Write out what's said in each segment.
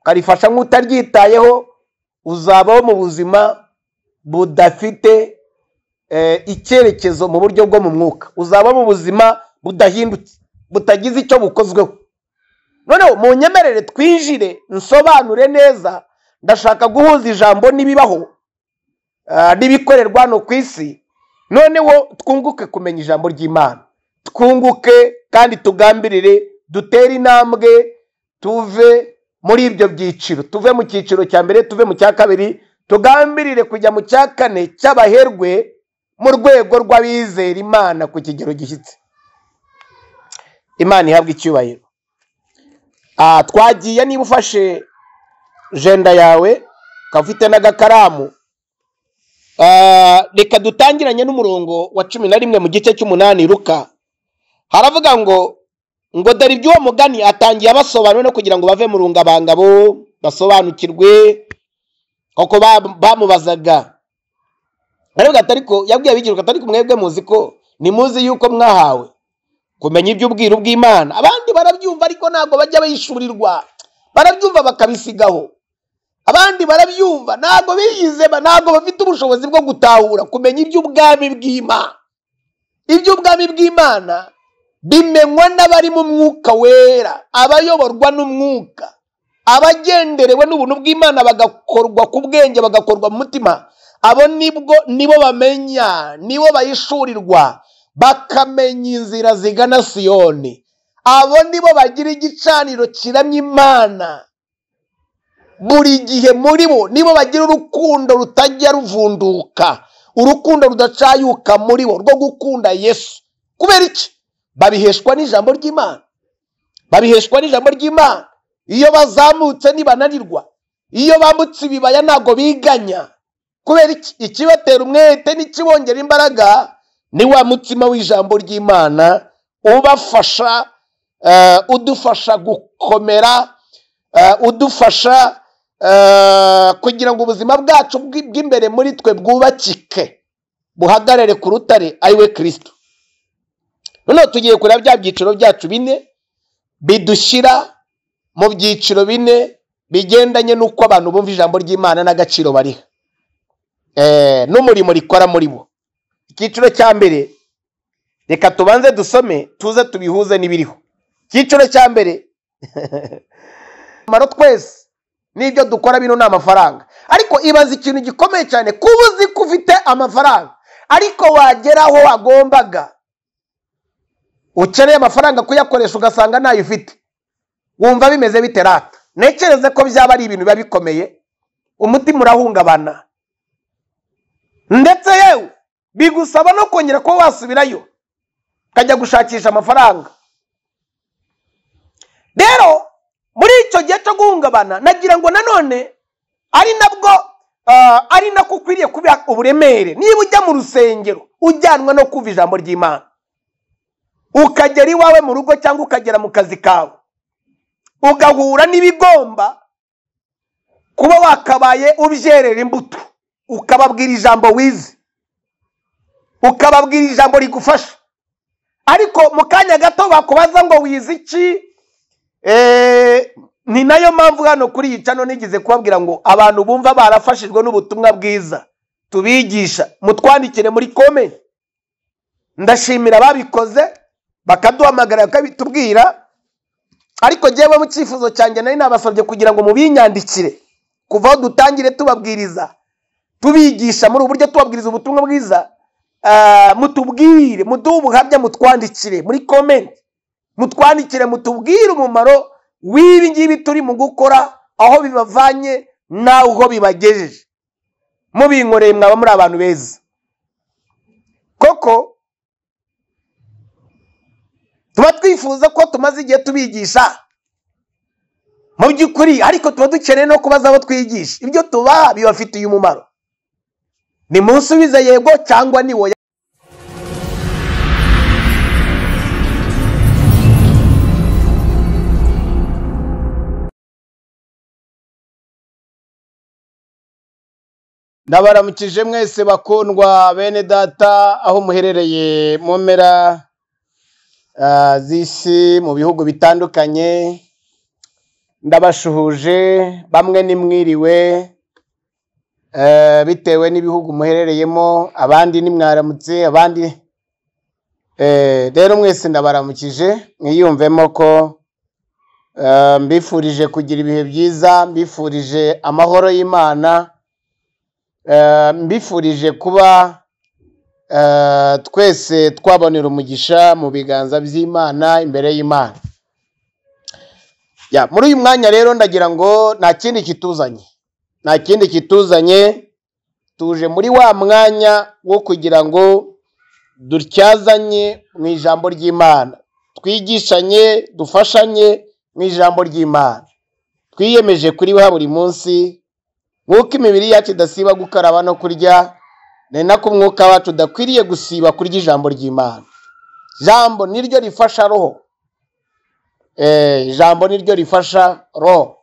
ukarifasha nk'utaryitayeho, uzabaho mu buzima budafite icyerekezo mu buryo bwo mu mwuka, uzaba mu buzima budahindutse, butagize icyo bukozweho. Noneho mu nyemerere twinjire nsobanure neza, ndashaka guhuza ijambo n'ibibaho n'ibikorerwa hano ku isi, noneho twunguke kumenya ijambo ry'Imana, twunguke kandi tugambirire dutere intambwe, tuve muri ibyo byiciro, tuve mu cyiciro cya mbere, tuve mu cya kabiri, tugambirire kujya mu cya kane cy'abaherwe mu rwego rw'abizera Imana ku kigero gishyitse. Imana ihabwa icyubahiro. Twagiye, niba ufashe jenda yawe ukaba ufite n'agakaramu, reka dutangiranye n'umurongo wa 11 mu gice cy'8 Luka. Haravuga ngo dore iby'uwo mugani atangiye abasobanura no kugira ngo bave mu rungabangabo basobanukirwe, kuko bamubazaga. Aravuga ati ariko yabwiye abigishwa ati mwebwe muzi ko nimuzi yuko mwahawe kumenya iby'ubwiru bw'Imana. Abandi barabyumva ariko ntabwo bajya bayishurirwa, barabyumva bakabisigaho. Abandi barabyumva ntabwo biyize, ntabwo bafite ubushobozi bwo gutahura kumenya iby'ubwami bw'Imana. Iby'ubwami bw'Imana bimenywa n'abari mu mwuka wera, abayoborwa n'umwuka, abagenderewe n'ubuntu bw'Imana, bagakorwa ku bwenge, bagakorwa mu mutima. Abo nibo bamenya, nibo bayishurirwa, bakamenya inzira zigana Siyoni. Abo nibo bagira igicaniro kiramya Imana buri gihe. Muri bo nibo bagira urukundo rutajya ruvunduka, urukundo rudacayuka muri bo rwo gukunda Yesu. Kubera iki? Babiheshwa n'ijambo ry'Imana, babiheshwa n'ijambo ry'Imana. Iyo bazamutse nibananirwa, iyo bambutse ibibaya ntago biganya. Kubera iki? Ikibatera umwete n'ikibongera imbaraga ni wa mutima w'ijambo ry'Imana ubafasha, udufasha gukomera, udufasha kugira ngo ubuzima bwacu bw'imbere muri twe bwubakike, buhagarare ku rutare ari we Kristo. Noneho tugiye kureba bya byiciro byacu 4 bidushyira mu byiciro 4 bigendanye n'uko abantu bumva ijambo ry'Imana n'agaciro bariha, n'umurimo rikora muri bo. Icyiciro cya mbere, reka tubanze dusome tuze tubihuze n'ibiriho. Icyiciro cya mbere maro twese n'ibyo dukora bino ni amafaranga. Ariko ibaza ikintu gikomeye cyane, kuba uzi ko ufite amafaranga ariko wageraho wagombaga, ukeneye amafaranga kuyakoresha ugasanga ntayo ufite, wumva bimeze bite rata? Nekereze ko byaba ari ibintu biba bikomeye, umutima urahungabana, ndetse yewe bigusaba no kongera ko wasubirayo kajya gushakisha amafaranga. Rero muri icyo gihe cyo guhungabana, nagira ngo nanone ari nabwo ari nako ukwiriye kuba uburemere. Niba ujya mu rusengero ujyanwa no kumva ijambo ry'Imana, ukagera iwawe mu rugo cyangwa ukagera mu kazi kawe, ugahura n'ibigomba kuba wakabaye ubyerera imbuto, ukababwira ijambo wize, ukababwira ijambo rigufasha, ariko mu kanya gato bakubaza ngo wize iki. Ni nayo mpamvu hano kuri iyi channel nigize kubabwira ngo abantu bumva barafashijwe n'ubutumwa bwiza tubigisha, mutwandikire muri comment. Ndashimira babikoze bakaduhamagara bakabitubwira, ariko jewe mu cyifuzo cyanjye nari nabasabye kugira ngo mubinyandikire kuva dutangire tubabwiriza, tubigisha muri uburyo tubabwiriza ubutumwa bwiza. Mutubwire, mudubuhabya, mutwandikire muri comment, mutwandikire mutubwire umumaro w'ibi ngibi turi mu gukora, aho bibavanye naho bibagejeje. Mubinkoreye mwaba muri abantu beza koko. Tuba twifuza ko tumaze igihe tubigisha mu by'ukuri, ariko tuba dukeneye no kubaza abo twigisha ibyo tuba bibafitiye umumaro. Ni munsubize yego cyangwa ni woya. Ndabaramukije mwese bakundwa bene data, aho muherereye mu mpera z'isi, mu bihugu bitandukanye, ndabashuhuje bamwe nimwiriwe bitewe n'ibihugu muherereyemo, abandi nimwaramutse, abandi rero mwese ndabaramukije, mwiyumvemo ko mbifurije kugira ibihe byiza, mbifurije amahoro y'Imana, mbifurije kuba twese twabonera umugisha mu biganza by'Imana, imbere y'Imana. Muri uyu mwanya rero ndagira ngo nta kindi kituzanye, tuje muri wa mwanya wo kugira ngo dutyazanye mu ijambo ry'Imana, twigishanye, dufashanye mu ijambo ry'Imana. Twiyemeje kuri wa buri munsi, nk'uko imibiri yacu idasiba gukaraba no kurya, ni nako umwuka wacu udakwiriye gusiba kurya ijambo ry'Imana. Ijambo niryo rifasha roho, ijambo niryo rifasha roho.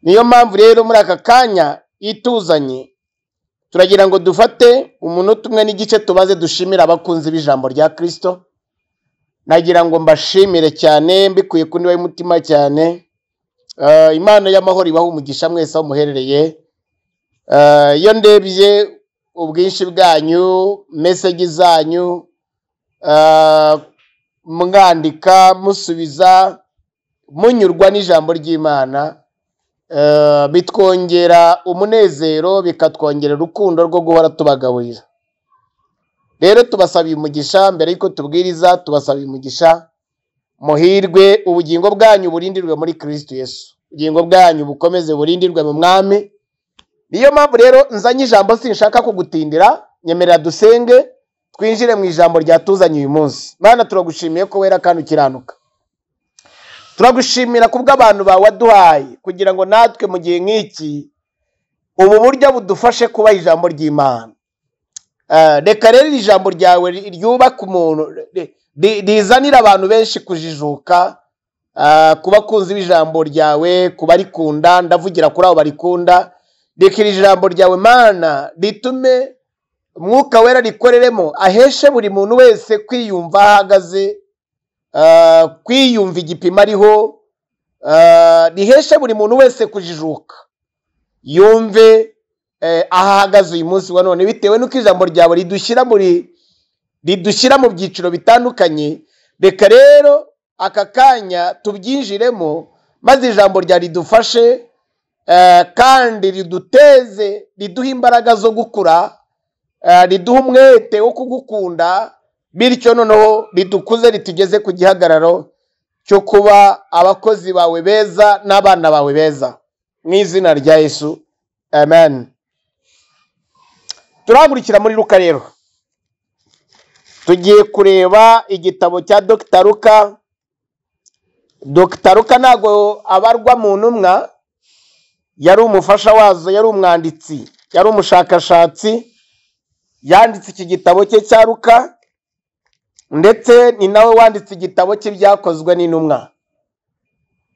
Niyo mpamvu rero muri aka kanya ituzanye, turagira ngo dufate umunota umwe n'igice tubaze dushimira abakunzi b'ijambo rya Kristo. Nagira ngo mbashimire cyane mbikuye ku ndiba y'umutima cyane. Imana y'amahoro ibaha umugisha mwese aho muherereye. Iyo ndebye ubwinshi bwanyu, message zanyu, mwandika, musubiza, munyurwa n'ijambo ry'Imana, bitwongera umunezero, bikatwongera urukundo rwo guhora tubagaburira. Rero tubasabiye umugisha, mbere yuko tubwiriza tubasabiye umugisha, muhirwe, ubugingo bwanyu burindirwe muri Kristo Yesu, ubugingo bwanyu bukomeze burindirwe mu Mwami. Niyo mpamvu rero nzanye ijambo, sinshaka kugutindira, nyemerera dusenge twinjire mu ijambo ryatuzanye uyu munsi. Mana, turagushimiye ko wera kandi ukiranuka. Turagushimira kubw'abantu bawe waduhaye kugira ngo natwe mu gihe nk'iki ubu buryo budufashe kuba ijambo ry'Imana. Reka rero iri jambo ryawe ryubaka umuntu, rizanira abantu benshi kujijuka, ku bakunzi b'ijambo ryawe, ku barikunda, ndavugira kuri abo barikunda. Reka iri jambo ryawe Mana ritume Umwuka wera rikoreremo, aheshe buri muntu wese kwiyumva ahagaze, kwiyumva igipimo ariho, riheshe buri muntu wese kujijuka, yumve ahagaze uyu munsi wa none, bitewe n'uko ijambo ryawe ridushyira mu byiciro bitandukanye. Reka rero aka kanya tubyinjiremo, maze ijambo rya ridufashe kandi riduteze, riduha imbaraga zo gukura, riduha umwete wo kugukunda, bityo noneho ridukuze, ritugeze ku gihagararo cyo kuba abakozi bawe beza n'abana bawe beza, mu izina rya Yesu, amen. Turahagurikira muri Luka rero, tugiye kureba igitabo cya Dr. Luka. Dr. Luka ntago abarwa mu ntumwa, yari umufasha wazo, yari umwanditsi, yari umushakashatsi, yanditse iki gitabo cye cya Luka, ndetse ni nawe wanditse igitabo cye byakozwe n'intumwa,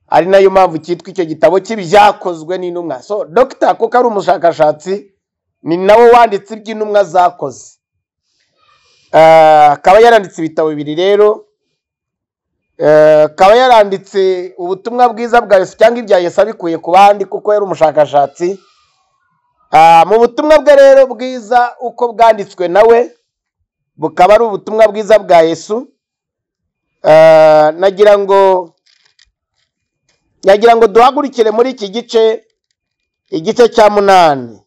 ari nayo mpamvu cyitwa icyo gitabo cye byakozwe n'intumwa. So Dr. kuko ari umushakashatsi, ni nawe wanditse iby'intumwa zakoze. Akaba yaranditse ibitabo bibiri rero, akaba yaranditse ubutumwa bwiza bwa Yesu cyangwa ibya Yesu abikuye ku bandi kuko yari umushakashatsi. Mu butumwa bwe rero bwiza uko bwanditswe nawe, bukaba ari ubutumwa bwiza bwa Yesu. Nagira ngo duhagurikire muri iki igice cya munani.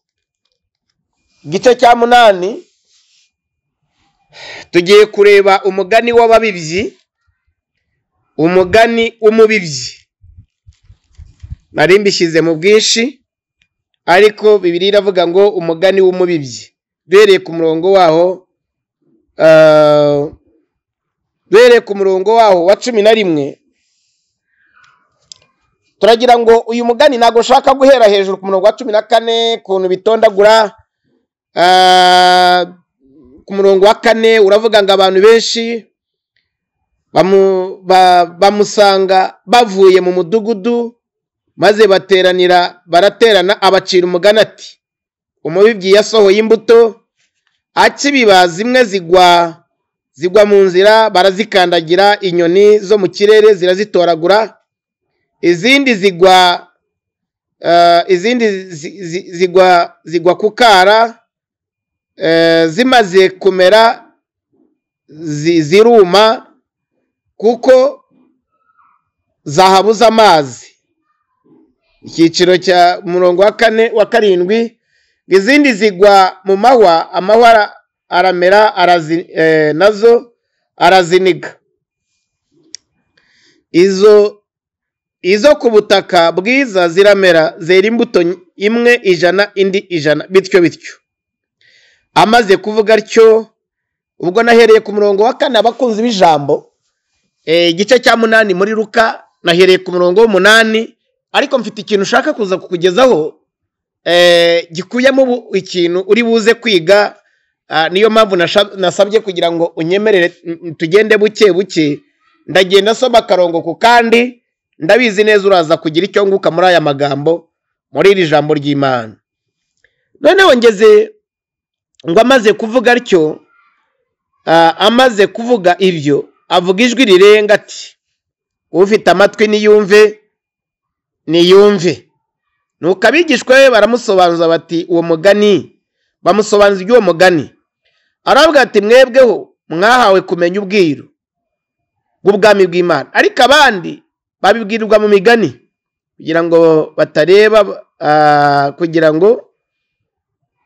Igice cya munani tugiye kureba umugani w'ababibyi, umugani w'umubibyi. Nari mbishyize mu bwinshi, ariko Bibiliya iravuga ngo umugani w'umubibyi. Duhereye ku murongo waho wa 11, turagira ngo uyu mugani ntago shaka guhera hejuru ku murongo wa 14 kuntu bitondagura. Ku murongo wa 4 uravuga ngo abantu benshi bamusanga bavuye mu mudugudu, maze baraterana abacira umugani ati, umubibyi yasohoye imbuto, akibiba zimwe zigwa mu nzira, barazikandagira, inyoni zo mu kirere zirazitoragura, izindi zigwa zigwa ku kara, zimaze kumera ziruma kuko zahabuze amazi. Icyiciro cya murongo wa 4 wa 7, izindi zigwa mu mahwa, amahwa aramera nazo araziniga. Izo ku butaka bwiza ziramera, zera imbuto imwe 100 indi 100 bityo bityo. Amaze kuvuga atyo, ubwo nahereye ku murongo wa 4 abakunzi b'ijambo, igice cya 8 muri Luka, nahereye ku murongo wa 8, ariko mfite ikintu ushaka kuza kukugezaho gikuyemo ikintu uri buze kwiga. Niyo mpamvu nasabye kugira ngo unyemerere tugende buke buke, ndagenda soma akarongo ku kandi, ndabizi neza uraza kugira icyo nguka muri aya magambo muri iri jambo ry'Imana. Noneho ngeze ngo amaze kuvuga atyo, amaze kuvuga ibyo, avuga ijwi rirenga ati, ufite amatwi niyumve niyumve. Nuko abigishwa be baramusobanuza bati uwo mugani, bamusobanuza iby'uwo mugani. Aravuga ati mwebweho mwahawe kumenya ubwiru bw'ubwami bw'Imana, ariko abandi babibwirirwa mu migani kugira ngo batareba, kugira ngo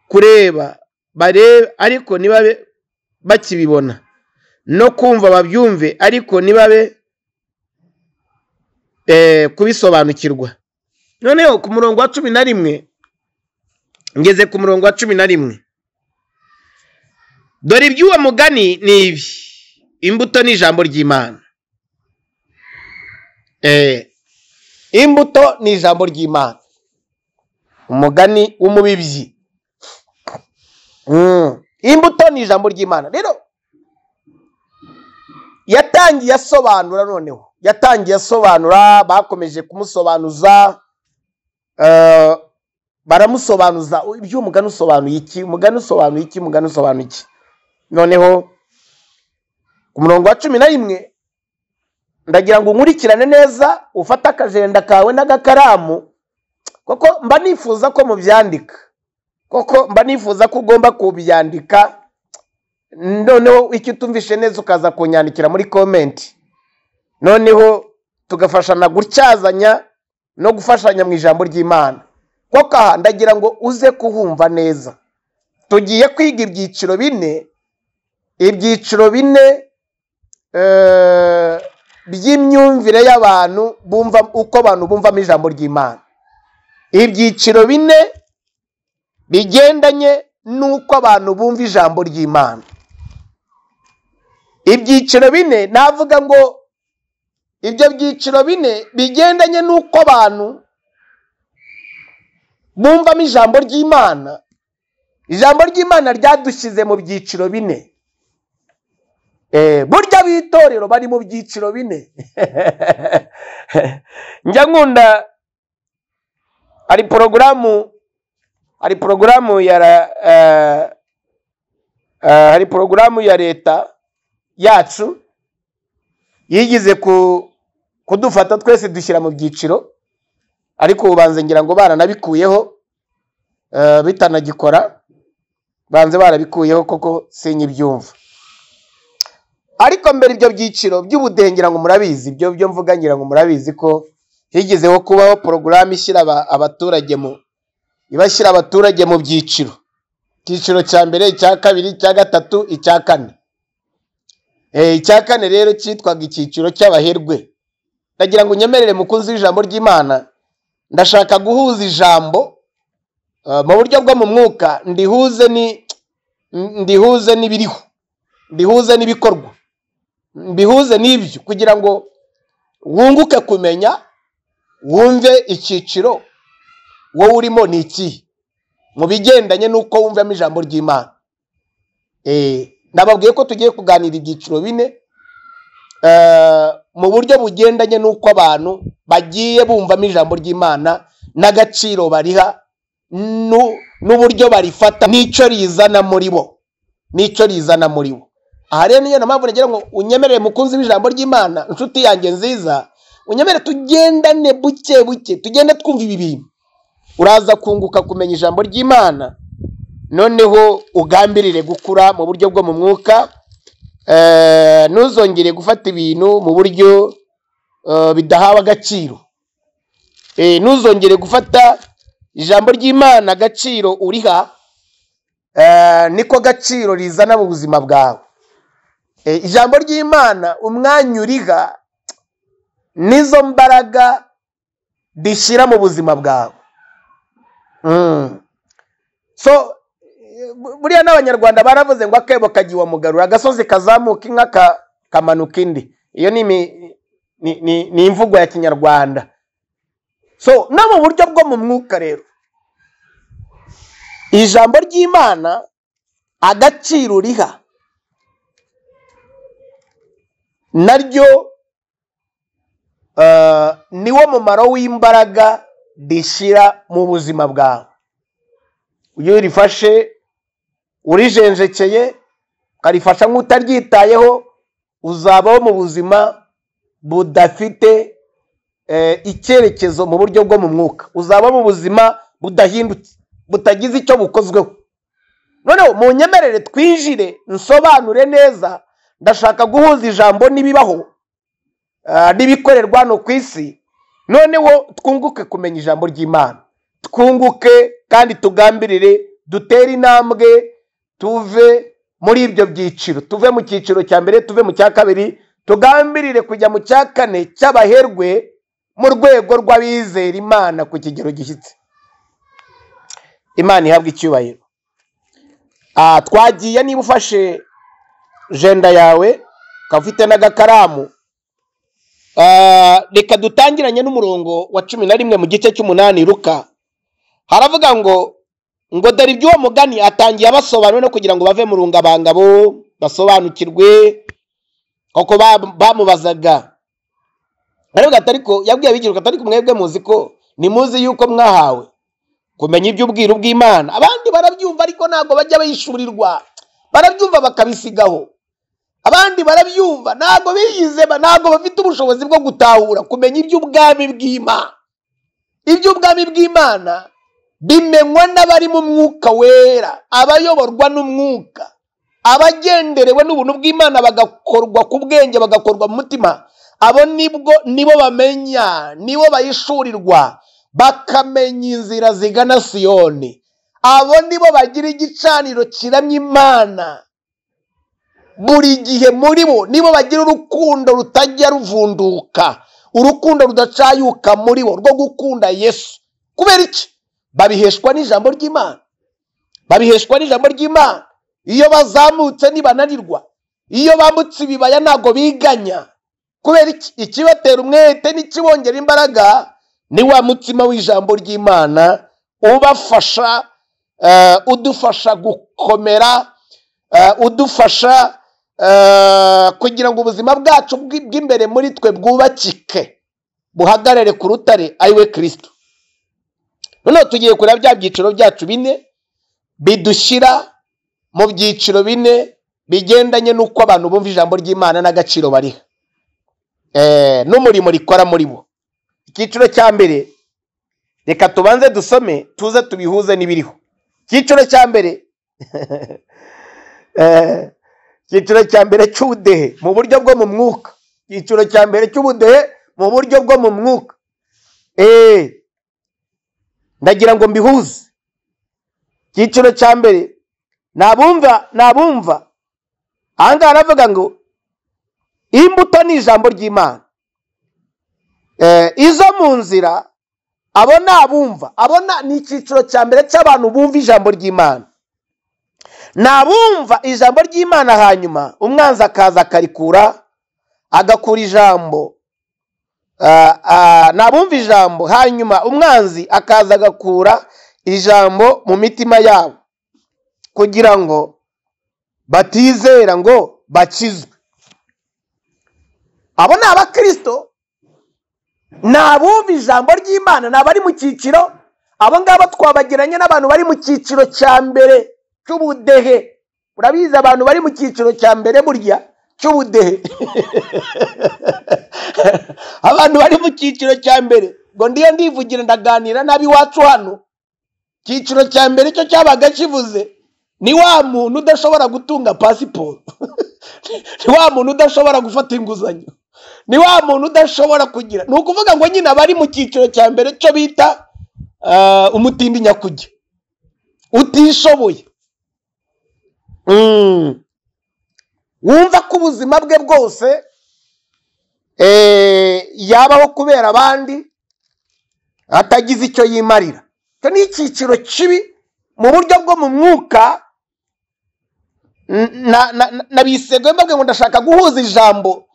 kureba barebe ariko nibabe bakibibona, no kumva babyumve ariko nibabe kubisobanukirwa. Noneho ku murongo wa 11, ngeze ku murongo wa 11, dore iby'uwo mugani ni ibi: imbuto ni ijambo ry'Imana. Imbuto ni ijambo ry'Imana. Umugani w'umubibyi. Imbuto ni ijambo ry'Imana. Rero yatangiye asobanura, noneho yatangiye asobanura, bakomeje kumusobanuza, baramusobanuza iby'umugani usobanuye iki, umugani usobanuye iki, umugani usobanuye iki. Noneho ku murongo wa 11, ndagira ngo nkurikirane neza, ufata akajenda kawe n'agakaramu, koko mba nifuza ko mubyandika, koko mba nifuza ko ugomba kubyandika. Noneho icyo utumvishe neza ukaza kunyandikira muri comment, noneho tugafashana gucyazanya no gufashanya mu ijambo ry'Imana. Koko aha ndagira ngo uze kuhumva neza. Tugiye kwiga ibyiciro 4, ibyiciro 4 by'imyumvire y'abantu, bumva uko abantu bumva mu ijambo ry'Imana. Ibyiciro 4 bigendanye nuko abantu bumva ijambo ry'Imana. Ibyiciro 4, navuga ngo ibyo byiciro 4 bigendanye nuko abantu bumva mu ijambo ry'Imana. Ijambo ry'Imana ryadushyize mu byiciro 4. Burya bitorero bari mu byiciro 4. Njya nkunda, hari porogaramu ya leta yacu yigize kudufata twese dushyira mu byiciro, ariko ubanze ngira ngo baranabikuyeho, bitanagikora, banze barabikuyeho koko sinyibyumva. Ariko mbere ibyo byiciro by'ubudehe ngira ngo murabizi, byo mvuga ngira ngo murabizi ko higizeho kubaho porogaramu ishyira abaturage ibashyira abaturage mu byiciro. Icyiciro cya mbere, icya kabiri, icya gatatu, icya kane. Icya kane rero cyitwaga icyiciro cy'abaherwe. Ndagira ngo unyemerere mukunzi w'ijambo ry'Imana, ndashaka guhuza ijambo mu buryo bwo mu mwuka, ndihuze n'ibiriho, ndihuze n'ibikorwa, mbihuze n'ibyo, kugira ngo wunguke kumenya, wumve icyiciro wowe urimo ni iki mu bigendanye n'uko wumvamo ijambo ry'Imana. Nababwiye ko tugiye kuganira ibyiciro 4 mu buryo bugendanye n'uko abantu bagiye bumvamo ijambo ry'Imana, n'agaciro bariha, n'uburyo barifata, n'icyo rizana muri bo, aha rero niyo mpamvu nagira ngo unyemerere mukunzi w'ijambo ry'Imana, inshuti yanjye nziza, unyemere tugendane buke buke, tugende twumva ibi bintu, uraza kunguka kumenya ijambo ry'Imana, noneho ugambirire gukura mu buryo bwo mu mwuka. Ntuzongere gufata ibintu mu buryo bidahawe agaciro. Ntuzongere gufata ijambo ry'Imana agaciro uriha, niko gaciro rizana mu buzima bwawe. Ijambo ry'Imana umwanya uriha nizo mbaraga rishyira mu buzima bwawe. So buriya n'abanyarwanda baravuze ngo akebo kagiwa mugarura, agasozi kazamuka inka kamanuka indi. Iyo ni imvugo ya Kinyarwanda. So no mu buryo bwo mu mwuka rero, ijambo ry'Imana agaciro uriha naryo niwo mumaro w'imbaraga rishyira mu buzima bwawe. Iyo urifashe urijenjekeye ukarifasha nk'utaryitayeho, uzabaho mu buzima budafite icyerekezo mu buryo bwo mu mwuka. Uzaba mu buzima budahindutse, butagize icyo bukozweho. Noneho mu nyemerere twinjire nsobanure neza. Ndashaka guhuza ijambo n'ibibaho n'ibikorerwa hano ku isi, noneho twunguke kumenya ijambo ry'Imana, twunguke kandi tugambirire dutere intambwe, tuve muri ibyo byiciro, tuve mu cyiciro cya mbere, tuve mu cya kabiri, tugambirire kujya mu cya kane cy'abaherwe mu rwego rw'abizera Imana ku kigero gishyitse. Imana ihabwa icyubahiro. Twagiye, niba ufashe jenda yawe ukaba ufite n'agakaramu, reka dutangiranye n'umurongo wa 11 mu gice cy'8 Luka. Haravuga ngo dore iby'uwo mugani atangiye abasobanura no kugira ngo bave mu rungabangabo basobanukirwe. Koko bamubazaga, aravuga ati ariko yabwiye abigishwa ati ariko mwebwe muzi ko nimuzi yuko mwahawe kumenya iby'ubwiru bw'Imana. Abandi barabyumva ariko ntabwo bajya bayishurirwa, barabyumva bakabisigaho. Abandi barabyumva ntabwo biyize, ntabwo bafite ubushobozi bwo gutahura kumenya iby'ubwami bw'Imana. Iby'ubwami bw'Imana bimenywa n'abari mu mwuka wera, abayoborwa n'umwuka, abagenderewe n'ubuntu bw'Imana, bagakorwa ku bwenge, bagakorwa mu mutima. Abo nibo bamenya, nibo bayishurirwa, bakamenya inzira zigana Siyoni. Abo nibo bagira igicaniro kiramya Imana buri gihe. Muri bo nibo bagira urukundo rutajya ruvunduka, urukundo rudacayuka muri bo rwo gukunda Yesu. Kubera iki? Babiheshwa n'ijambo ry'Imana, babiheshwa n'ijambo ry'Imana. Iyo bazamutse nibananirwa, iyo bambutse ibibaya ntago biganya. Kubera iki? Ikibatera umwete n'ikibongera imbaraga ni wa mutima w'ijambo ry'Imana ubafasha, udufasha gukomera, udufasha kugira ngo ubuzima bwacu bw'imbere muri twe bwubakike, buhagarare ku rutare ari we Kristo. Noneho tugiye kureba bya byiciro byacu bine bidushyira mu byiciro bine bigendanye n'uko abantu bumva ijambo ry'Imana n'agaciro bariha, n'umurimo rikora muri bo. Icyiciro cya mbere, reka tubanze dusome tuze tubihuze n'ibiriho. Icyiciro cya mbere icyiciro cya mbere cy'ubudehe mu buryo bwo mu mwuka. Icyiciro cya mbere cy'ubudehe mu buryo bwo mu mwuka. Ndagira ngo mbihuze. Icyiciro cya mbere, nabumva ahangaha aravuga ngo imbuto ni ijambo ry'Imana. Izo mu nzira, abo nabumva, ni icyiciro cya mbere cy'abantu bumva ijambo ry'Imana. Nabumva ijambo ry'Imana, hanyuma umwanzi akaza akarikura, agakura ijambo. Nabumva ijambo, hanyuma umwanzi akaza agakura ijambo mu mitima yabo kugira ngo batizera ngo bakizwe. Abo ni abakristo, nabumva ijambo ry'Imana, nabari mu cyiciro. Abo ngabo twabagiranye n'abantu bari mu cyiciro cya mbere cy'ubudehe. Urabizi abantu bari mu cyiciro cya mbere burya cy'ubudehe abantu bari mu cyiciro cya mbere ngo ndiyo ndivugira ndaganira n'ab'iwacu hano. Icyiciro cya mbere cyo cyabaga kivuze ni wa muntu udashobora gutunga pasiporo ni wa muntu udashobora gufata inguzanyo, ni wa muntu udashobora kugira, ni ukuvuga ngo nyine abari mu cyiciro cya mbere cyo bita umutindi nyakujya utishoboye, wumva ko ubuzima bwe bwose yabaho kubera abandi atagize icyo yimarira. Icyo ni icyiciro kibi mu buryo bwo mu mwuka. Nabisegwe mbabwe ngo ndashaka guhuza ijambo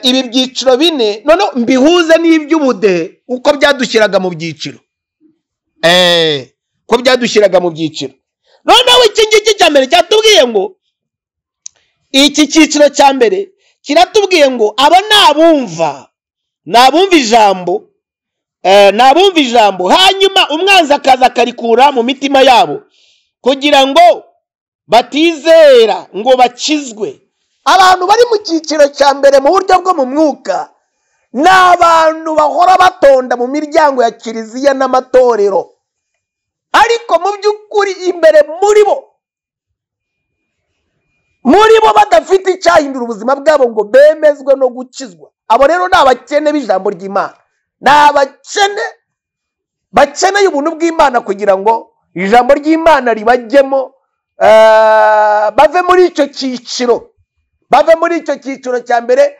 ibi byiciro bine noneho mbihuze n'iby'ubudehe uko byadushyiraga mu byiciro, ko byadushyiraga mu byiciro. Noneho iki ngiki cya mbere cyatubwiye ngo, iki cyiciro cya mbere kiratubwiye ngo aba nabumva ijambo hanyuma umwanzi akaza akarikura mu mitima yabo kugira ngo batizera ngo bakizwe. Abantu bari mu cyiciro cya mbere mu buryo bwo mu mwuka ni abantu bahora batonda mu miryango ya kiliziya n'amatorero, ariko mu by'ukuri imbere muri bo badafite icyahindura ubuzima bwabo ngo bemezwe no gukizwa. Abo rero ni abakene b'ijambo ry'Imana, ni abakene bakeneye ubuntu bw'Imana kugira ngo ijambo ry'Imana ribajyemo, bave muri icyo cyiciro cya mbere,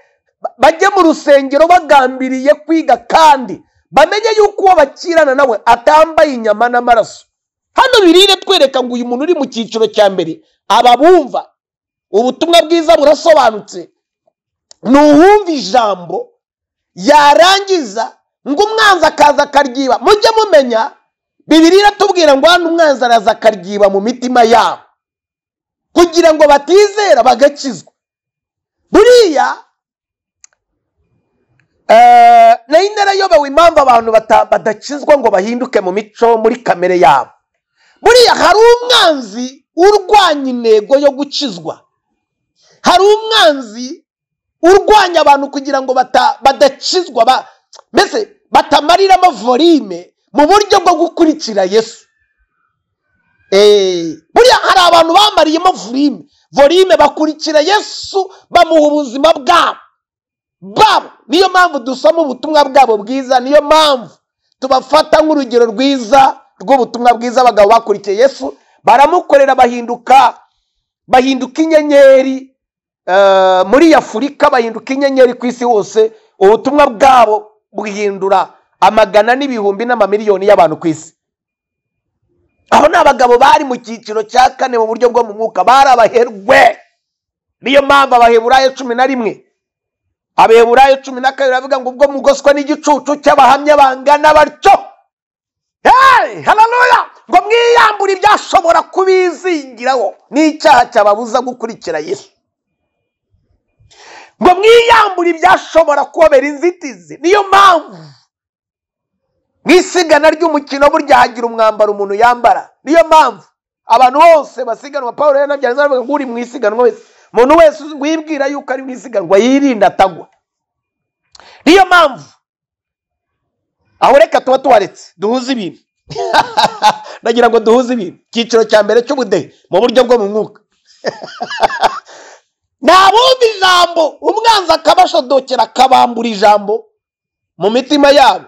bajye mu rusengero bagambiriye kwiga kandi bamenye yuko uwo bakirana nawe atambaye inyama n'amaraso. Hano birire twereka ngo uyu muntu uri mu cyiciro cya mbere aba bumva ubutumwa bwiza burasobanutse, ni uwumva ijambo yarangiza ngo umwanzi akaza akaryiba. Mujye mumenya Bibiliya iratubwira ngo hano umwanzi araza akaryiba mu mitima yabo kugira ngo batizera bagakizwa. Buriya nari narayobewe impamvu abantu badakizwa ngo bahinduke mu mico muri kamere yabo. Buriya hari umwanzi urwanya intego yo gukizwa, hari umwanzi urwanya abantu kugira ngo badakizwa, mbese batamariramo volume mu buryo bwo gukurikira Yesu. Buriya hari abantu bamariyemo volume bakurikira Yesu, bamuha ubuzima bwabo. Niyo mpamvu dusoma ubutumwa bwabo bwiza, niyo mpamvu tubafata nk'urugero rwiza rw'ubutumwa bwiza. Abagabo bakurikiye Yesu baramukorera, bahinduka inyenyeri muri Afurika, bahinduka inyenyeri ku isi hose. Ubutumwa bwabo buhindura amagana n'ibihumbi n'amamiliyoni y'abantu ku isi. Abo ni abagabo bari mu cyiciro cya kane mu buryo bwo mu mwuka, bari abaherwe. Niyo mpamvu Abaheburayo 11, Abaheburayo 12 bavuga ngo ubwo mugoswa n'igicucu cy'abahamya bangana batyo, haleluya, ngo mwiyambure ibyashobora kubizingiraho n'icyaha cyababuza gukurikira Yesu, ngo mwiyambure ibyashobora kubabera inzitizi. Niyo mpamvu mwisigana ry'umukino burya hagira umwambaro umuntu yambara. Niyo mpamvu abantu bose basiganwa, Paulo yanabyanze avuga ngo uri mwisiganwa wese, umuntu wese wibwira yuko ari mwisiganwa yirinda atagwa. Niyo mpamvu aho reka tuba tuwaretse duhuze ibintu ndagira ngo duhuze ibintu. Icyiciro cya mbere cy'ubudehe mu buryo bwo mu mwuka nabumva ijambo, umwanzi akabashodokera akabambura ijambo mu mitima yabo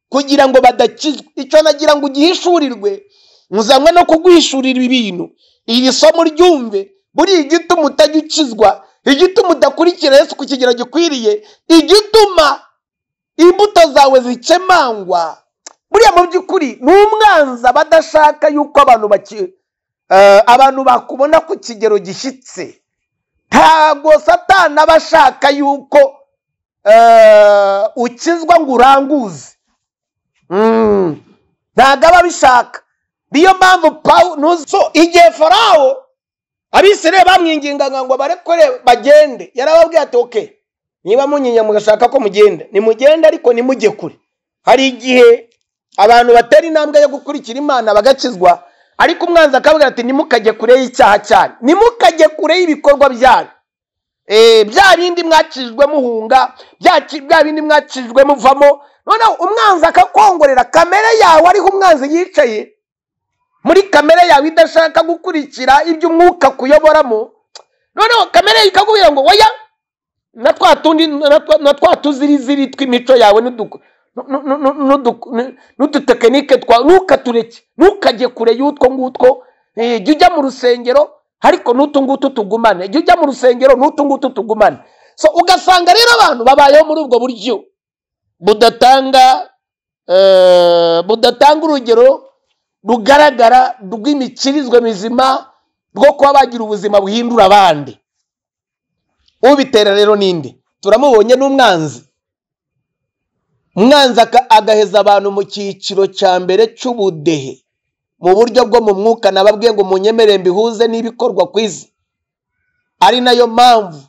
kugira ngo badakizwa. Icyo nagira ngo ugihishurirwe, muzanywe no kuguhishurira ibintu, iri somo ryumve. Buri igituma utajya ukizwa, igituma udakurikira Yesu ku kigero gikwiriye, igituma imbuto zawe zikemangwa, buriya mu by'ukuri ni umwanzi aba adashaka yuko abantu bakubona ku kigero gishyitse. Ntabwo Satani aba ashaka yuko ukizwa ngo uranguze, ntabwo aba abishaka. Niyo mpamvu igihe Farawo Abisirayeli bamwingingaga ngo barekore bagende, yarababwiye ati okay, niba munyinya mugashaka ko mugenda nimugende, ariko nimujye kure. Hari igihe abantu batera intambwe yo gukurikira Imana bagakizwa, ariko umwanzi akabwira ati nimukajye kure y'icyaha cyane, nimukajye kure y'ibikorwa byanyu. bya bindi mwakijwe muhunga, bya bindi mwakijwe muvamo, noneho umwanzi akakongorera kamere yawe, ariho umwanzi yicaye muri kamere yawe idashaka gukurikira ibyo umwuka kuyoboramo. Noneho kamere ikakubwira ngo oya, na twa tuziriziri tw'imico yawe n'udutekinike ntukatureke, ntukajye kure y'utwo ngutwo. Jya ujya mu rusengero ariko n'utu ngutu tugumane, jya ujya mu rusengero n'utu ngutu tugumane. So ugasanga rero abantu babayeho muri ubwo buryo budatanga urugero rugaragara rw'imikirizwe mizima rwo kuba bagira ubuzima buhindura abandi. Ubitera rero ninde? Turamubonye n'umwanzi. Umwanzi agaheza abantu mu cyiciro cya mbere cy'ubudehe mu buryo bwo mu mwuka. Nababwiye ngo munyemerere mbihuze n'ibikorwa ku isi. Ari nayo mpamvu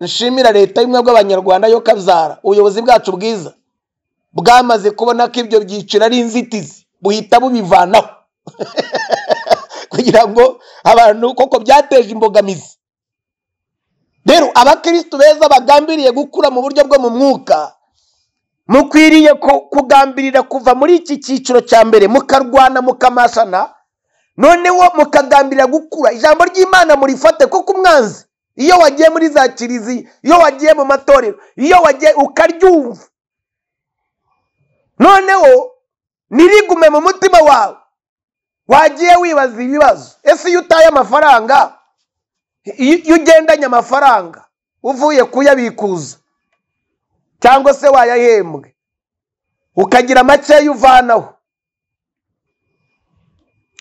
nshimira leta y'ubumwe bw'abanyarwanda yo kabyara, ubuyobozi bwacu bwiza bwamaze kubona ko ibyo byiciro ari inzitizi, buhita bubivanaho kugira ngo abantu koko byateje imbogamizi. Rero abakristo beza bagambiriye gukura mu buryo bwo mu mwuka, mukwiriye kugambirira kuva muri iki cyiciro cya mbere, mukarwana mukamashana, noneho mukagambirira gukura. Ijambo ry'Imana murifate, kuko umwanzi iyo wagiye muri za kiliziya, iyo wagiye mu matorero, iyo wagiye ukaryumva, noneho nirigume mu mutima wawe, wagiye wibaza ibibazo. Ese iyo utaye amafaranga, iyo ugendanye amafaranga uvuye kuyabikuza cyangwa se wayahembwe, ukagira makeya uvanaho,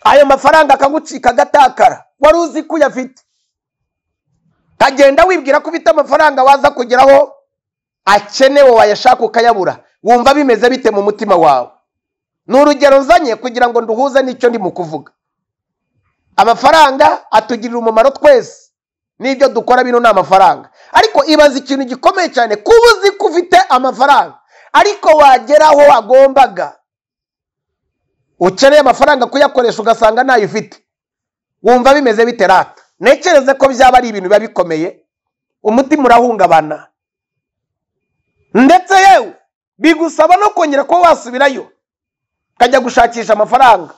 ayo mafaranga akagucika agatakara, wari uzi ko uyafite, kagenda wibwira ko ufite amafaranga waza kugeraho akenewe wayashaka ukayabura, wumva bimeze bite mu mutima wawe? Ni urugero nzanye kugira ngo nduhuze n'icyo ndi mu kuvuga. Amafaranga atugirira umumaro twese, n'ibyo dukora bino ni amafaranga. Ariko ibaza ikintu gikomeye cyane, kuba uzi ko ufite amafaranga ariko wageraho wagombaga, ukeneye amafaranga kuyakoresha ugasanga ntayo ufite, wumva bimeze bite rata? Nekereze ko byaba ari ibintu biba bikomeye, umutima urahungabana, ndetse yewe bigusaba no kongera kuba wasubirayo kajya gushakisha amafaranga.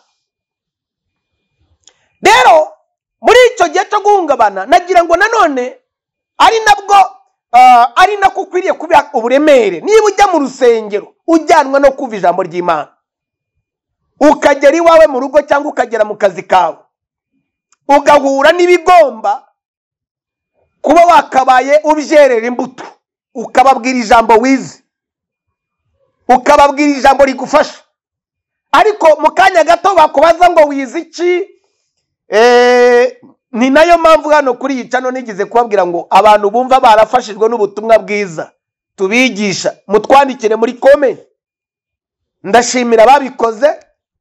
Rero muri icyo gihe cyo guhungabana, nagira ngo nanone ari nako ukwiriye kuba uburemere. Niba ujya mu rusengero ujyanwa no kumva ijambo ry'Imana, ukagera iwawe mu rugo cyangwa ukagera mu kazi kawe, ugahura n'ibigomba kuba wakabaye ubyerera imbuto, ukababwira ijambo wize, ukababwira ijambo rigufasha, ariko mu kanya gato bakubaza ngo wize iki? Ni nayo mpamvu hano kuri iyi channel nigize kubabwira ngo abantu bumva barafashijwe n'ubutumwa bwiza tubigisha, mutwandikire muri comment. Ndashimira babikoze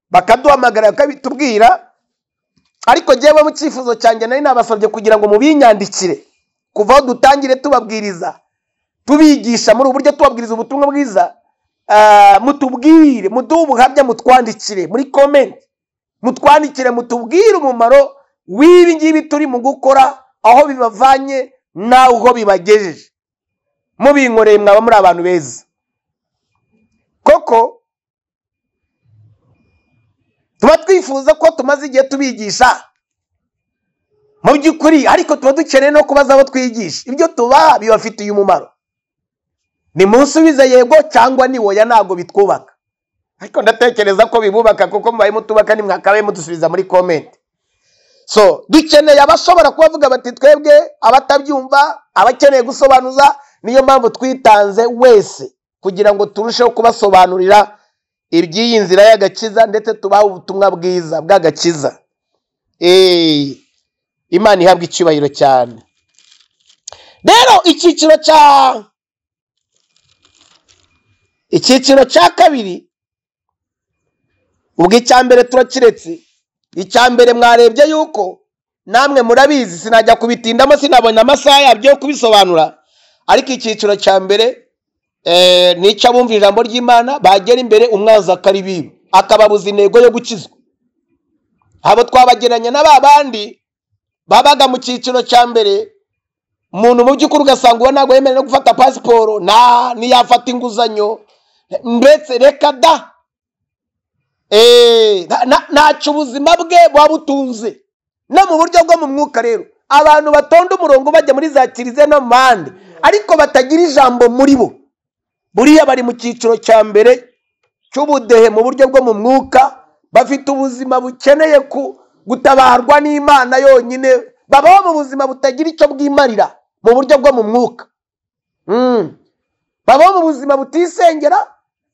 bakaduhamagara bakabitubwira, ariko jewe mu cyifuzo cyanjye nari nabasabye kugira ngo mubinyandikire kuva aho dutangire tubabwiriza, tubigisha muri uburyo tubabwiriza ubutumwa bwiza. Mutubwire, muduhe ubuhamya, mutwandikire muri comment, mutwandikire mutubwire umumaro w'ibi ngibi turi mu gukora, aho bibavanye naho bibagejeje. Mubinkoreye mwaba muri abantu beza koko. Tuba twifuza ko tumaze igihe tubigisha mu by'ukuri, ariko tuba dukeneye no kubaza abo twigisha ibyo tuba bibafitiye umumaro. Ni musubize yego cyangwa ni oya, ntago bitwubaka, ariko ndatekereza ko bibubaka, kuko mubaye mutubaka ni mwakabaye mudusubiza muri comment. So dukeneye abashobora kubavuga bati twebwe abatabyumva, abakeneye gusobanuza, niyo mpamvu twitanze wese kugira ngo turusheho kubasobanurira iby'iyi nzira y'agakiza, ndetse tubaha ubutumwa bwiza bw'agakiza. Imana ihabwa icyubahiro cyane. Rero icyiciro cya kabiri, ubwo icya mbere turakiretse. Icya mbere mwarebye yuko namwe murabizi, sinajya kubitindamo, sinabona amasaha yabyo yo kubisobanura, ariko icyiciro cya mbere nica bumva ijambo ry'Imana bagera imbere umwanzi akaribiba, akababuza intego yo gukizwa. Abo twabageranya na babandi babaga mu cyiciro cya mbere, umuntu mu by'ukuri ugasanga uwo ntabwo yemerewe no gufata pasiporo ntiyafata inguzanyo ndetse reka da ntacyo ubuzima bwe buba butunze. No mu buryo bwo mu mwuka rero abantu batonda umurongo bajya muri za kiliziya no mu bandi ariko batagira ijambo muri bo, buriya bari mu cyiciro cya mbere cy'ubudehe mu buryo bwo mu mwuka, bafite ubuzima bukeneye gutabarwa n'Imana yonyine, babaho mu buzima butagira icyo bwimarira mu buryo bwo mu mwuka. Babaho mu buzima butisengera,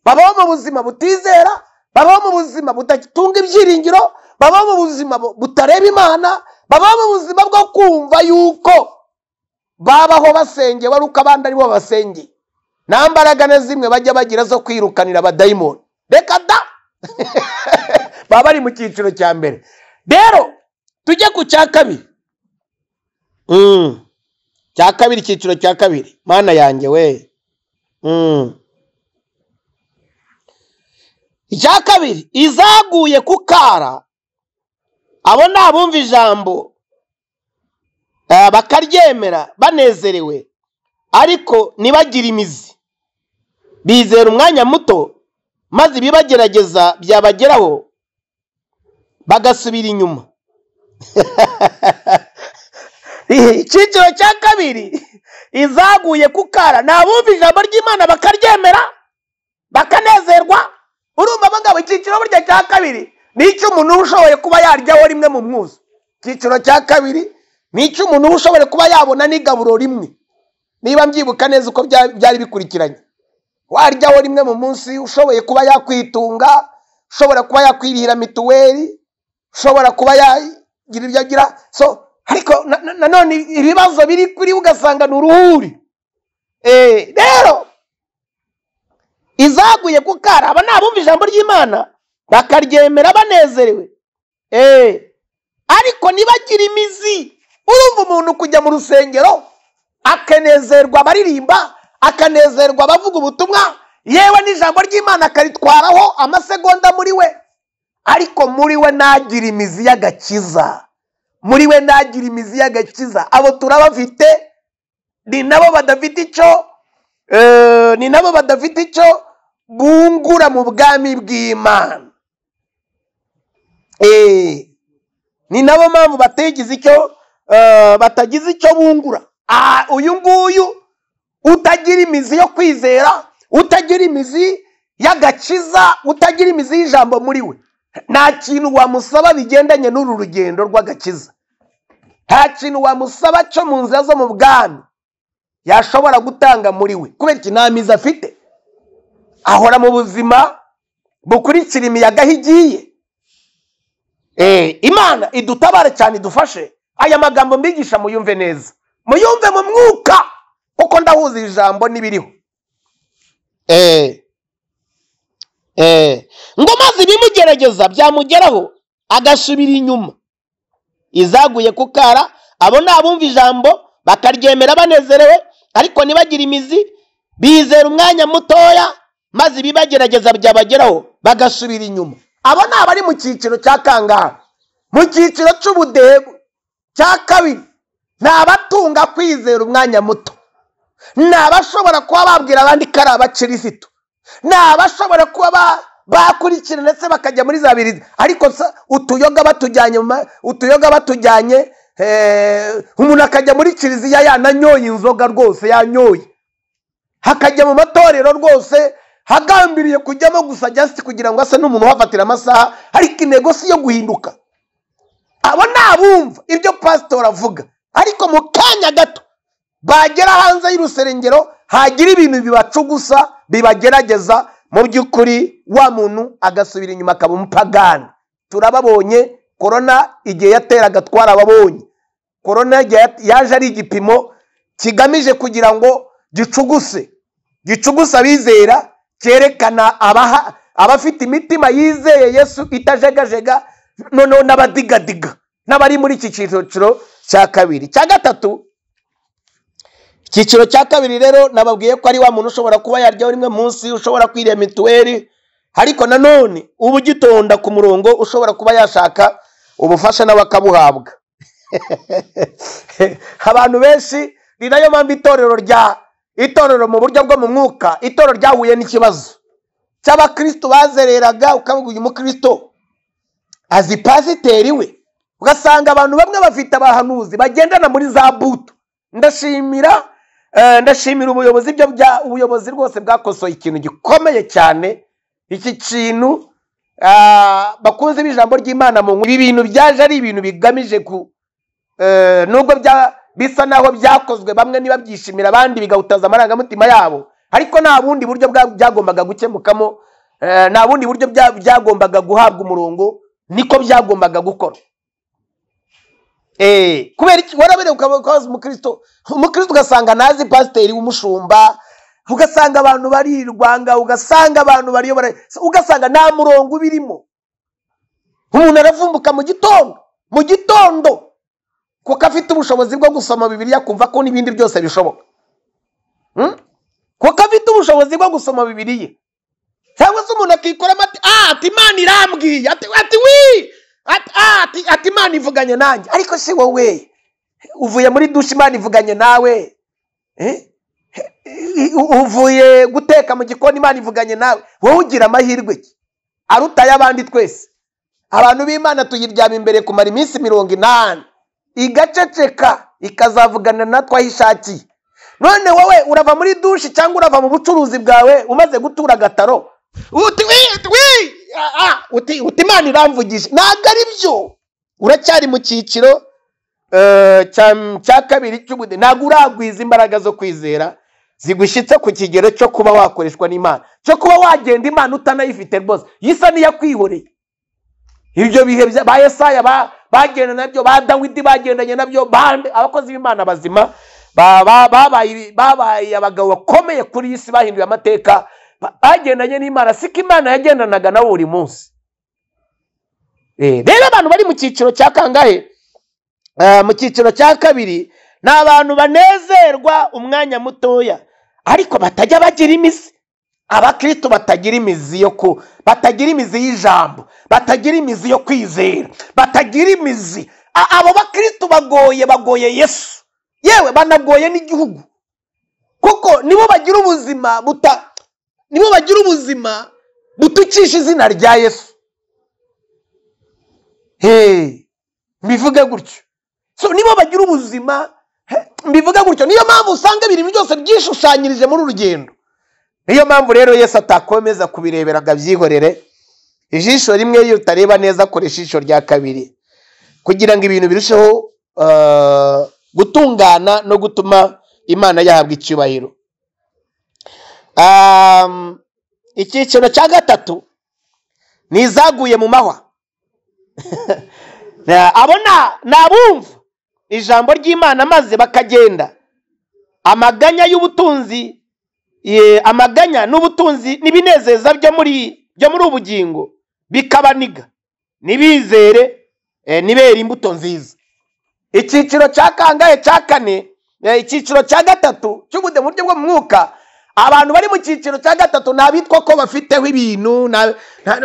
babaho mu buzima butizera, babaho mu buzima budatunga ibyiringiro, babaho mu buzima butareba Imana, babaho mu buzima bwo kumva yuko babaho basengeye wari uko abandi ari bo basengeye, nta mbaraga na zimwe bajya bagira zo kwirukanira abadayimoni. Reka da baba bari mu cyiciro cya mbere. Rero tujye ku cya kabiri. Cya kabiri, icyiciro cya kabiri, mana yanjye we. Icya kabiri, izaguye ku kara, abo ni abumva ijambo bakaryemera banezerewe ariko ntibagire imizi, bizera umwanya muto maze ibibagerageza byabageraho bagasubira inyuma. Icyiciro cya kabiri, izaguye ku kara, ni abumva ijambo ry'Imana bakaryemera bakanezerwa. Urumva abangabo icyiciro burya cya kabiri ni icy'umuntu ushoboye kuba yaryaho rimwe mu mwuzu. Icyiciro cya kabiri ni icy'umuntu ushoboye kuba yabona n'igaburo rimwe, niba mbyibuka neza uko byari bikurikiranye. Waryaho rimwe mu munsi, ushoboye kuba yakwitunga, ushobora kuba yakwirihira mituweli, ushobora kuba yagira ibyo agira. So ariko nanone ibibazo biri kuri ugasanga ni uruhuri. Rero izaguye ku kara, aba ni abumva ijambo ry'Imana bakaryemera banezerewe ariko ntibagire imizi. Urumva umuntu kujya mu rusengero akanezerwa abaririmba, akanezerwa abavuga ubutumwa, yewe n'ijambo ry'Imana akaritwaraho amasegonda muri we, ariko muri we ntagira imizi y'agakiza. Muri we ntagira imizi y'agakiza. Abo turabafite, ni nabo badafite icyo bungura mu bwami bw'Imana. Ni nabo mpamvu batagize icyo bungura. Uyu nguyu utagira imizi yo kwizera, utagira imizi y'agakiza, utagira imizi y'ijambo muri we, nta kintu wamusaba bigendanye n'uru rugendo rw'agakiza. Nta kintu wamusaba cyo mu nzira zo mu bwami yashobora gutanga muri we, kubera iki? Nta mizi afite. Ahora mu buzima bukurikira imiyaga aho igiye. Imana idutabare cyane, idufashe. Aya magambo mbigisha muyumve neza, muyumve mu mwuka, kuko ndahuza ijambo n'ibiriho. Ngo maze ibimugerageza byamugeraho agasubira inyuma. Izaguye ku kara, abo ni abumva ijambo bakaryemera banezerewe ariko ntibagire imizi, bizera umwanya mutoya maze ibibagerageza byabageraho bagasubira inyuma. Abo ni abari mu cyiciro cya kangahe? Mu cyiciro cy'ubudehe cya kabiri. Ni abatunga kwizera umwanya muto, ni abashobora kuba babwira abandi ko ari abakirisitu, ni abashobora kuba bakurikira ndetse bakajya muri za birizi, ariko utuyoga batujyanye umuntu akajya muri kiliziya yananyoye inzoga rwose, yanyoye, hakajya mu matorero rwose hagambiriye kujyamo gusa just kugira ngo ase n'umuntu wafatira amasaha, ariko intego si yo guhinduka. Abo ni abumva ibyo pasitori avuga, ariko mu kanya gato bagera hanze y'urusengero hagira ibintu bibacugusa bibagerageza, mu by'ukuri wa muntu agasubira inyuma akaba umupagani. Turababonye korona igihe yateraga, twarababonye korona yaje ari igipimo kigamije kugira ngo gicugusa abizera, cyerekana abafite imitima yizeye Yesu itajegajega, noneho n'abadigadiga n'abari muri iki cyiciro cya kabiri. Cya gatatu, icyiciro cya kabiri rero nababwiye ko ari wa muntu ushobora kuba yaryaho rimwe munsi, ushobora kwirira mituweli, ariko nanone uba ugitonda ku murongo, ushobora kuba yashaka ubufasha nawe akabuhabwa. Abantu benshi ni nayo mpamvu itorero mu buryo bwo mu mwuka, itorero ryahuye n'ikibazo cy'abakristo bazereraga. Ukavuga uyu mukristo azi pasiteri we, ugasanga abantu bamwe bafite abahanuzi bagendana muri za buto. Ndashimira ubuyobozi rwose bwakosoye ikintu gikomeye cyane. Iki kintu bakunze b'ijambo ry'Imana mu ibi bintu byaje ari ibintu bigamije nubwo bisa naho byakozwe bamwe niba byishimira abandi bigahutaza amarangamutima yabo, ariko nta bundi buryo byagombaga gukemukamo, nta bundi buryo byagombaga guhabwa umurongo, niko byagombaga gukora. Kubera iki warabere ukabaza umukristo ugasanga nazi pasiteri w'umushumba, ugasanga abantu barirwanga, ugasanga abantu bariyobora, ugasanga nta murongo birimo. Umuntu aravumbuka mu gitondo kuko afite ubushobozi bwo gusoma Bibiliya kumva ko n'ibindi byose bishoboka. Kuko afite ubushobozi bwo gusoma Bibiliya, cyangwa se umuntu akikora ati Imana irambwiye, ati Imana ivuganye nanjye. Ariko si wowe uvuye muri dushe Imana ivuganye nawe, uvuye guteka mu gikoni Imana ivuganye nawe, wowe ugira amahirwe aruta y'abandi twese. Abantu b'Imana tuyiryama imbere kumara iminsi 80 igaceceka ikazavugana natwe ayishakiye. None wowe urava muri dushe cyangwa urava mu bucuruzi bwawe umaze gutura gataro, uti Imana iramvugisha. Ntabwo ari byo, uracyari mu cyiciro cya kabiri cy'ubude. Ntabwo uragwiza imbaraga zo kwizera zigushyitse ku kigero cyo kuba wakoreshwa n'Imana, cyo kuba wagenda Imana utanayifite rwose. Yisa niyakwihoreye. Ibyo bihe ba Yesaya bagenda nabyo, ba Dawidi bagendanye nabyo, abakozi b'Imana bazima babaye abagabo bakomeye kuri iyi si, bahinduye amateka, bagendanye n'Imana. Siko Imana yagendanaga nabo buri munsi. Rero abantu bari mu cyiciro cya kangahe? Mu cyiciro cya kabiri ni abantu banezerwa umwanya mutoya ariko batajya bagira imizi. Abakristo batagira imizi batagira imizi y'ijambo, batagira imizi yo kwizera, batagira imizi. Abo bakristo bagoye Yesu, yewe banagoye n'igihugu, kuko nibo bagira ubuzima butukisha izina rya Yesu. Mbivuga gutyo. Nibo bagira ubuzima, mbivuga gutyo. Niyo mpamvu usanga ibintu byose byishushanyirije muri urugendo. Niyo mpamvu rero Yesu atakomeza kubirebera gabyihorere. Ijisho rimwe iyo utareba neza koresha ijisho rya kabiri, kugira ngo ibintu birusheho gutungana no gutuma Imana yahabwa icyubahiro. Icyiciro cya gatatu ni izaguye mu mahwa. Abona nabumva ijambo ry'Imana maze bakagenda, amaganya n'ubutunzi n'ibinezeza byo muri ubugingo bikabaniga, nibizere nibera imbuto nziza. Icyiciro cya kangahe? Cya kane. Icyiciro cya gatatu cy'ubude mu buryo bwo mu mwuka. Abantu bari mu cyiciro cya gatatu nabitwa ko bafiteho ibintu.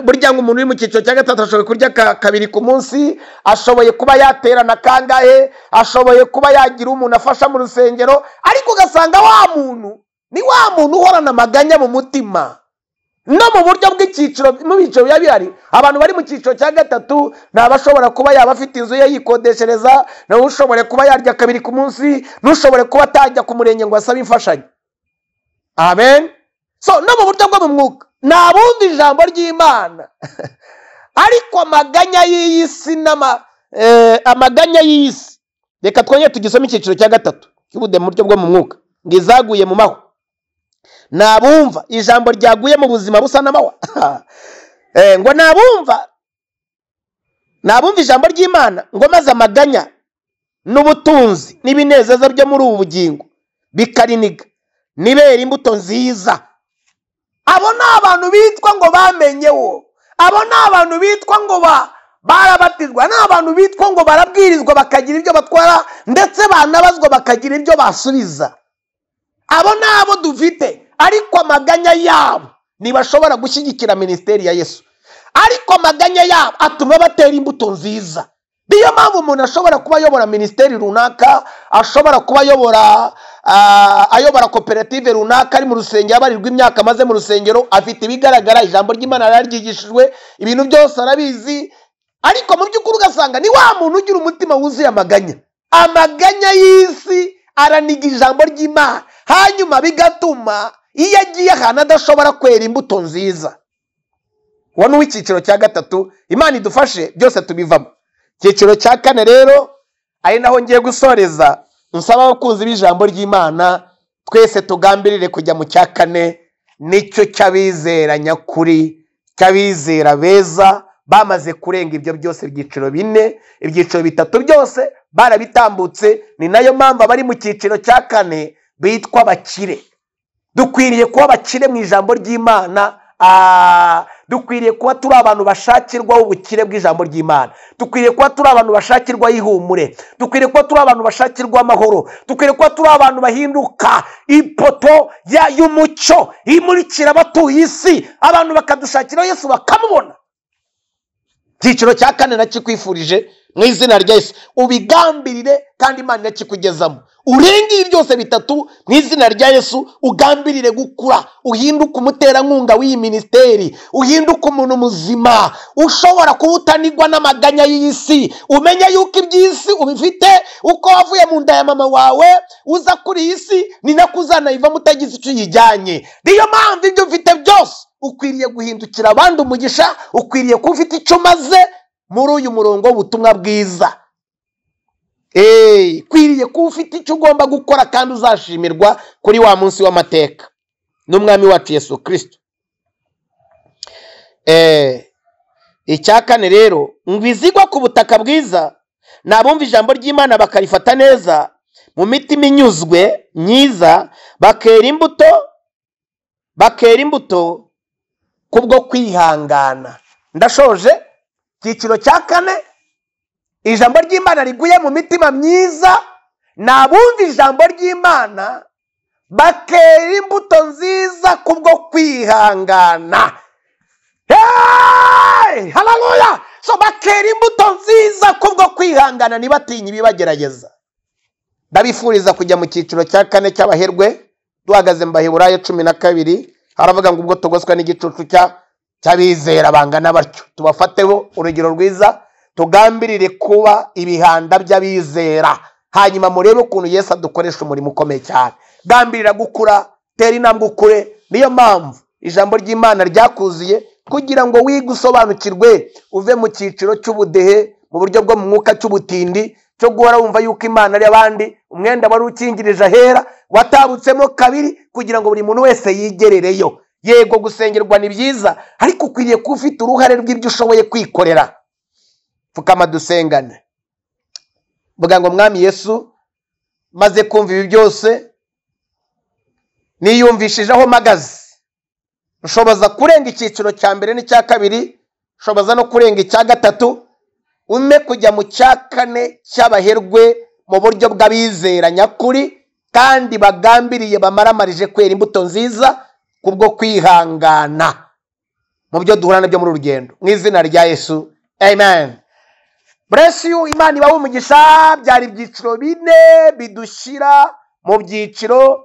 Burya ngo umuntu uri mu cyiciro cya gatatu ashoboye kurya kabiri ku munsi, ashoboye kuba yaterana kangahe, ashoboye kuba yagira umuntu afasha mu rusengero, ariko ugasanga wa muntu ni wa muntu uhorana amaganya mu mutima. No mu buryo bw'icyiciro, mu byiciro biba bihari. Abantu bari mu cyiciro cya gatatu ni abashobora kuba yaba afite inzu ye yikodeshereza, nawe ushobore kuba yarya kabiri ku munsi, n'ushobore kuba atajya ku murenge ngo asabe imfashanyo. Amen. No mu buryo bwo mu mwuka nabumva ijambo ry'Imana ariko amaganya y'isi amaganya y'isi. Reka twongere tugisome icyiciro cya gatatu cy'ubude mu buryo bwo mu mwuka. Ngo izaguye mu mahwa. Nabumva ijambo ryaguye mu buzima busa n'amahwa. Ngo nabumva ijambo ry'Imana, ngo maze amaganya n'ubutunzi n'ibinezeza byo muri ubu bugingo bikariniga, nibera imbuto nziza. Abo ni abantu bitwa ngo bamenyewo. Abo ni abantu bitwa ngo barabatizwa. Ni abantu bitwa ngo barabwirizwa bakagira ibyo batwara, ndetse banabazwa bakagira ibyo basubiza. Abo ni abo dufite, ariko amaganya yabo ntibashobora gushyigikira ministeri ya Yesu. Ariko amaganya yabo atuma batera imbuto nziza. Niyo mpamvu umuntu ashobora kuba ayobora ministeri runaka, ashobora kuba ayobora ayobora koperative runaka ari mu rusengero abarirwa imyaka amaze mu rusengero, afite ibigaragara, ijambo ry'Imana araryigishijwe, ibintu byose arabizi, ariko mu by'ukuri ugasanga ni wa muntu ugira umutima wuzuye amaganya y'isi, araniga ijambo ry'Imana, hanyuma bigatuma iyo agiye ahantu adashobora kwera imbuto nziza. Uwo ni uw'icyiciro cya gatatu. Imana idufashe byose tubivamo. Icyiciro cya kane rero ari naho ngiye gusoreza, nsaba abakunzi b'ijambo ry'Imana twese tugambirire kujya mu cya kane, nicyo cy'abizera nyakuri, cy'abizera beza bamaze kurenga ibyo byose ibyiciro bine. Ibyiciro bitatu byose barabitambutse, ni nayo mpamvu abari mu cyiciro cya kane bitwa abakire. Dukwiriye kuba abakire mu ijambo ry'Imana. Dukwiriye kuba turi abantu bashakirwaho ubukire bw'ijambo ry'Imana. Dukwiriye kuba turi abantu bashakirwaho ihumure. Dukwiriye kuba turi abantu bashakirwaho amahoro. Dukwiriye kuba turi abantu bahinduka ipoto y'umucyo imurikira abatuye isi, abantu bakadushakiraho Yesu bakamubona. Icyiciro cya kane nakikwifurije mu izina rya Yesu, ubigambirire kandi Imana irakikugezamo. Urengeye byose bitatu mu izina rya Yesu, ugambirire gukura, uhinduka umuterankunga w'iyi ministeri, uhinduka umuntu muzima ushobora kuba utanigwa n'amaganya y'isi. Umenya yuko iby'isi ubifite, uko wavuye mu nda ya mama wawe uza kuri iyi si ni nako uzanayivamo utagize icyo uyijyanye. Niyo mpamvu ibyo ufite byose ukwiriye guhindukira abandi umugisha, ukwiriye kuba ufite icyo umaze muri uyu murongo w'ubutumwa bwiza. Kwiriye kuba ufite icyo ugomba gukora kandi uzashimirwa kuri wa munsi w'amateka n'umwami wacu Yesu Kristo. Icya kane rero, ngo izigwa ku butaka bwiza ni abumva ijambo ry'Imana bakarifata neza mu mitima inyuzwe myiza, bakera imbuto kubwo kwihangana. Ndashoje. Icyiciro cya kane, ijambo ry'Imana riguye mu mitima myiza, ni abumva ijambo ry'Imana bakera imbuto nziza kubwo kwihangana. Haleluya! So bakera imbuto nziza kubwo kwihangana, ntibatinye ibibagerageza. Ndabifuriza kujya mu cyiciro cya kane cy'abaherwe. Duhagaze mu Baheburayo 12 haravuga ngo ubwo tugoswa n'igicucu cy'abizera bangana batyo, tubafateho urugero rwiza, tugambirire kuba ibihanda by'abizera, hanyuma murebe ukuntu Yesu adukoresha umurimo ukomeye cyane. Gambirira gukura, tera intambwe ukure. Niyo mpamvu ijambo ry'Imana ryakuziye kugira ngo wige usobanukirwe, uve mu cyiciro cy'ubudehe mu buryo bwo mu mwuka, cy'ubutindi cyo guhora wumva yuko Imana ari abandi, umwenda wari ukingirije ahera watabutsemo kabiri kugira ngo buri muntu wese yigerereyo. Yego gusengerwa ni byiza, ariko ukwiriye kuba ufite uruhare rw'ibyo ushoboye kwikorera. Pfukama dusengane. Vuga ngo Mwami Yesu, maze kumva ibi byose niyumvishije aho mpagaze, ushoboza kurenga icyiciro cya mbere n'icya kabiri, ushoboza no kurenga icya gatatu, ume kujya mu cya kane cy'abaherwe mu buryo bw'abizera nyakuri kandi bagambiriye bamaramarije kwera imbuto nziza kubwo kwihangana mu byo duhura nabyo muri urugendo, mu izina rya Yesu, amen. Bless you. Imana ibahe umugisha. Byari ibyiciro bine bidushyira mu byiciro,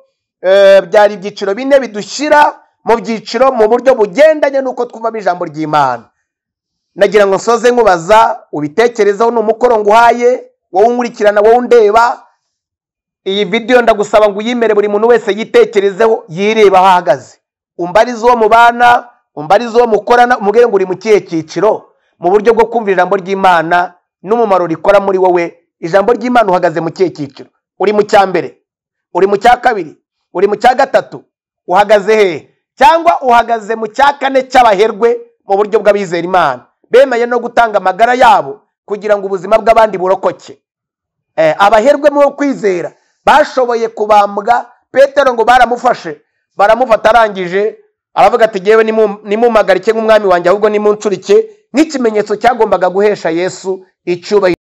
byari ibyiciro bine bidushyira mu byiciro mu buryo bugendanye n'uko twumva ijambo ry'Imana. Nagira ngo nsoze nkubaza, ubitekerezaho, ni umukoro nguhaye wowe unkurikirana, wowe undeba. Iyi video ndagusaba ngo uyimere buri muntu wese yitekerezeho, yireba aho ahagaze. Umbarize uwo mubana, umbarize uwo mukorana, umubwire ngo uri mu kihe cyiciro mu buryo bwo kumva ijambo ry'Imana n'umumaro rikora muri wowe. Ijambo ry'Imana uhagaze mu kihe cyiciro? Uri mu cya mbere? Uri mu cya kabiri? Uri mu cya gatatu? Uhagaze hehe? Cyangwa uhagaze mu cya kane cy'abaherwe mu buryo bw'abizera Imana bemeye no gutanga amagara yabo kugira ngo ubuzima bw'abandi burokoke? Abaherwe mu kwizera bashoboye kubambwa. Petero ngo baramufashe, baramufata, arangije aravuga ati ngewe nimumpagarike nk'umwami wanjye, ahubwo nimuncurike, nk'ikimenyetso cyagombaga guhesha Yesu icyubahiro.